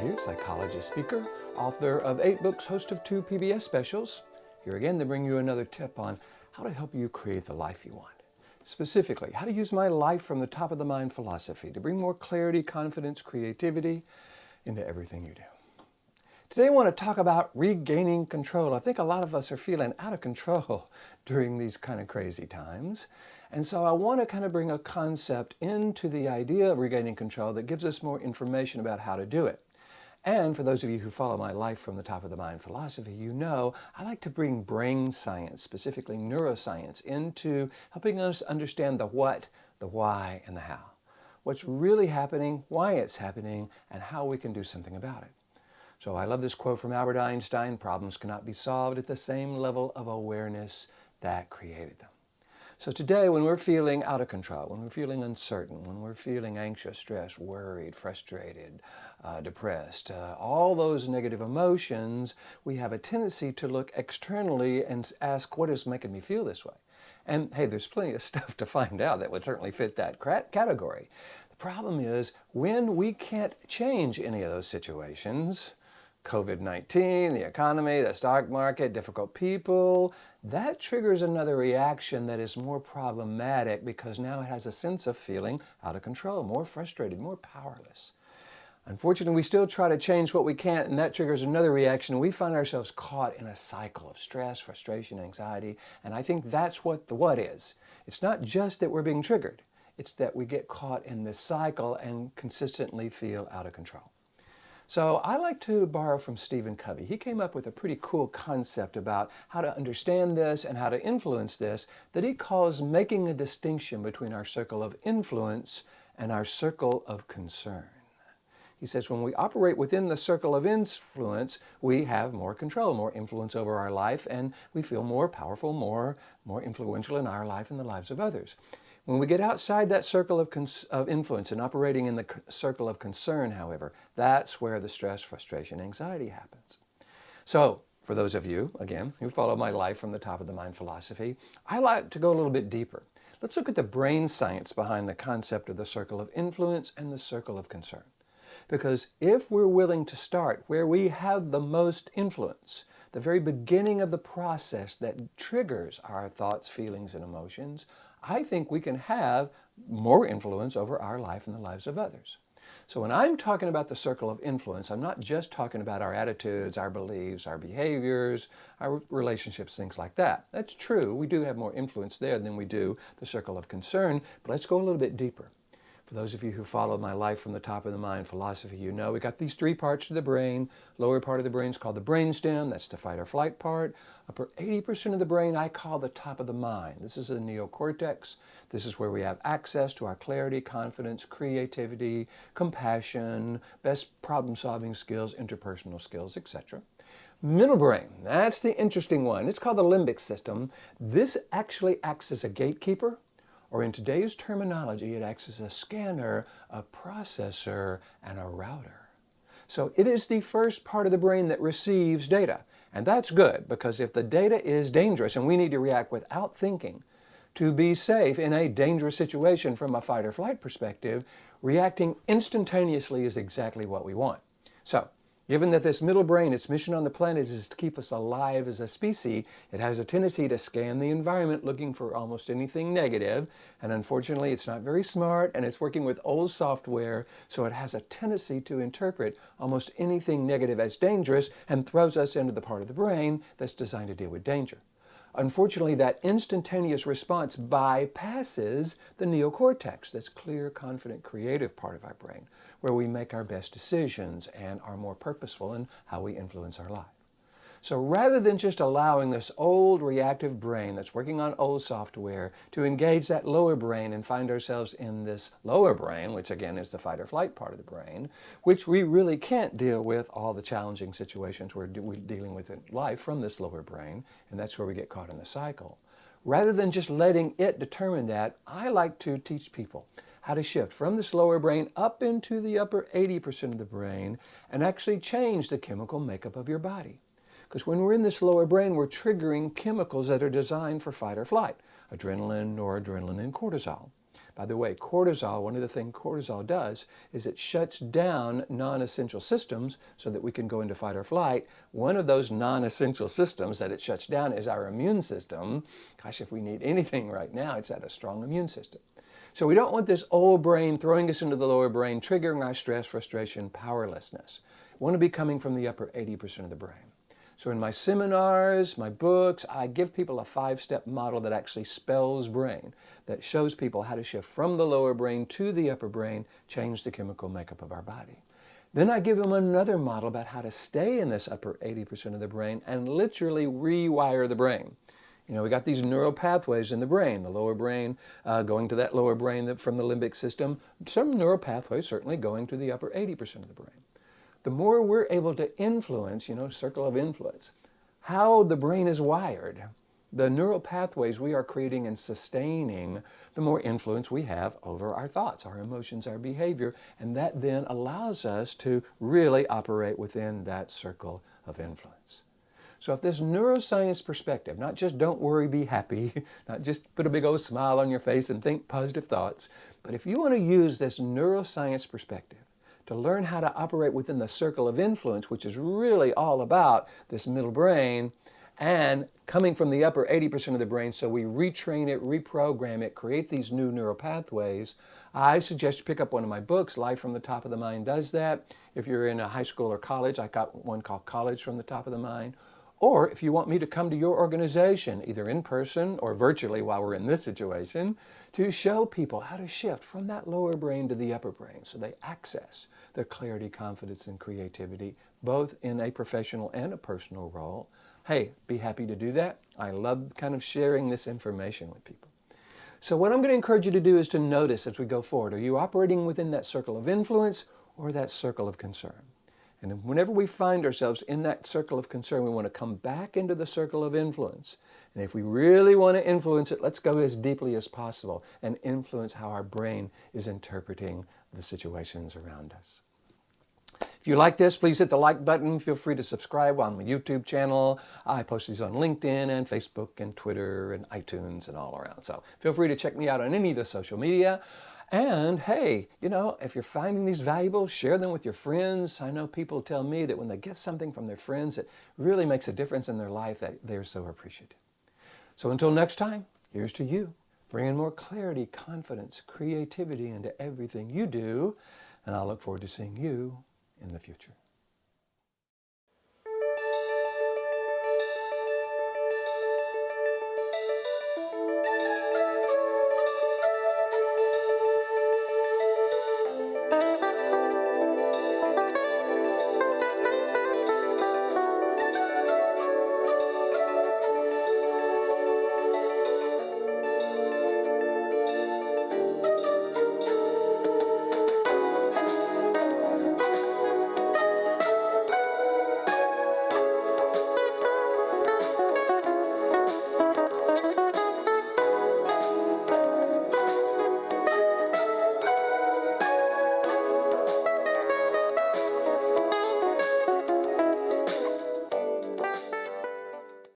here, psychologist, speaker, author of 8 books, host of 2 PBS specials. Here again to bring you another tip on how to help you create the life you want. Specifically, how to use my life from the top of the mind philosophy to bring more clarity, confidence, creativity into everything you do. Today I want to talk about regaining control. I think a lot of us are feeling out of control during these kind of crazy times. And so I want to kind of bring a concept into the idea of regaining control that gives us more information about how to do it. And for those of you who follow my life from the top of the mind philosophy, you know I like to bring brain science, specifically neuroscience, into helping us understand the what, the why, and the how. What's really happening, why it's happening, and how we can do something about it. So I love this quote from Albert Einstein: problems cannot be solved at the same level of awareness that created them. So today, when we're feeling out of control, when we're feeling uncertain, when we're feeling anxious, stressed, worried, frustrated, depressed, all those negative emotions, we have a tendency to look externally and ask, what is making me feel this way? And hey, there's plenty of stuff to find out that would certainly fit that category. The problem is when we can't change any of those situations, COVID-19, the economy, the stock market, difficult people, that triggers another reaction that is more problematic because now it has a sense of feeling out of control, more frustrated, more powerless. Unfortunately, we still try to change what we can't, and that triggers another reaction. We find ourselves caught in a cycle of stress, frustration, anxiety, and I think that's what the what is. It's not just that we're being triggered. It's that we get caught in this cycle and consistently feel out of control. So I like to borrow from Stephen Covey. He came up with a pretty cool concept about how to understand this and how to influence this that he calls making a distinction between our circle of influence and our circle of concern. He says when we operate within the circle of influence, we have more control, more influence over our life, and we feel more powerful, more influential in our life and the lives of others. When we get outside that circle of influence and operating in the circle of concern, however, that's where the stress, frustration, anxiety happens. So, for those of you, again, who follow my life from the top of the mind philosophy, I like to go a little bit deeper. Let's look at the brain science behind the concept of the circle of influence and the circle of concern. Because if we're willing to start where we have the most influence, the very beginning of the process that triggers our thoughts, feelings, and emotions, I think we can have more influence over our life and the lives of others. So when I'm talking about the circle of influence, I'm not just talking about our attitudes, our beliefs, our behaviors, our relationships, things like that. That's true. We do have more influence there than we do the circle of concern, but let's go a little bit deeper. For those of you who follow my life from the top of the mind philosophy, you know we got these 3 parts of the brain. Lower part of the brain is called the brainstem. That's the fight or flight part. Upper 80% of the brain I call the top of the mind. This is the neocortex. This is where we have access to our clarity, confidence, creativity, compassion, best problem-solving skills, interpersonal skills, etc. Middle brain, that's the interesting one. It's called the limbic system. This actually acts as a gatekeeper, or in today's terminology, it acts as a scanner, a processor, and a router. So it is the first part of the brain that receives data. And that's good, because if the data is dangerous and we need to react without thinking to be safe in a dangerous situation from a fight or flight perspective, reacting instantaneously is exactly what we want. So, given that this middle brain, its mission on the planet is to keep us alive as a species, it has a tendency to scan the environment looking for almost anything negative. And unfortunately, it's not very smart and it's working with old software, so it has a tendency to interpret almost anything negative as dangerous and throws us into the part of the brain that's designed to deal with danger. Unfortunately, that instantaneous response bypasses the neocortex, that's clear, confident, creative part of our brain, where we make our best decisions and are more purposeful in how we influence our life. So rather than just allowing this old reactive brain that's working on old software to engage that lower brain and find ourselves in this lower brain, which again is the fight or flight part of the brain, which we really can't deal with all the challenging situations we're dealing with in life from this lower brain, and that's where we get caught in the cycle. Rather than just letting it determine that, I like to teach people how to shift from this lower brain up into the upper 80% of the brain and actually change the chemical makeup of your body. Because when we're in this lower brain, we're triggering chemicals that are designed for fight or flight, adrenaline, noradrenaline, and cortisol. By the way, cortisol, one of the things cortisol does is it shuts down non-essential systems so that we can go into fight or flight. One of those non-essential systems that it shuts down is our immune system. Gosh, if we need anything right now, it's that a strong immune system. So we don't want this old brain throwing us into the lower brain, triggering our stress, frustration, powerlessness. We want to be coming from the upper 80% of the brain. So in my seminars, my books, I give people a 5-step model that actually spells brain, that shows people how to shift from the lower brain to the upper brain, change the chemical makeup of our body. Then I give them another model about how to stay in this upper 80% of the brain and literally rewire the brain. You know, we got these neural pathways in the brain, the lower brain going to that lower brain from the limbic system, some neural pathways certainly going to the upper 80% of the brain. The more we're able to influence, you know, circle of influence, how the brain is wired, the neural pathways we are creating and sustaining, the more influence we have over our thoughts, our emotions, our behavior, and that then allows us to really operate within that circle of influence. So if this neuroscience perspective, not just don't worry, be happy, not just put a big old smile on your face and think positive thoughts, but if you want to use this neuroscience perspective to learn how to operate within the circle of influence, which is really all about this middle brain and coming from the upper 80% of the brain, so we retrain it, reprogram it, create these new neural pathways, I suggest you pick up one of my books. Life from the Top of the Mind does that. If you're in a high school or college, I got one called College from the Top of the Mind. Or if you want me to come to your organization, either in person or virtually while we're in this situation, to show people how to shift from that lower brain to the upper brain so they access their clarity, confidence, and creativity, both in a professional and a personal role. Hey, be happy to do that. I love kind of sharing this information with people. So what I'm going to encourage you to do is to notice as we go forward, are you operating within that circle of influence or that circle of concern? And whenever we find ourselves in that circle of concern, we want to come back into the circle of influence. And if we really want to influence it, let's go as deeply as possible and influence how our brain is interpreting the situations around us. If you like this, please hit the like button. Feel free to subscribe on my YouTube channel. I post these on LinkedIn and Facebook and Twitter and iTunes and all around. So feel free to check me out on any of the social media. And hey, you know, if you're finding these valuable, share them with your friends. I know people tell me that when they get something from their friends, it really makes a difference in their life, that they're so appreciative. So until next time, here's to you, bringing more clarity, confidence, creativity into everything you do. And I'll look forward to seeing you in the future.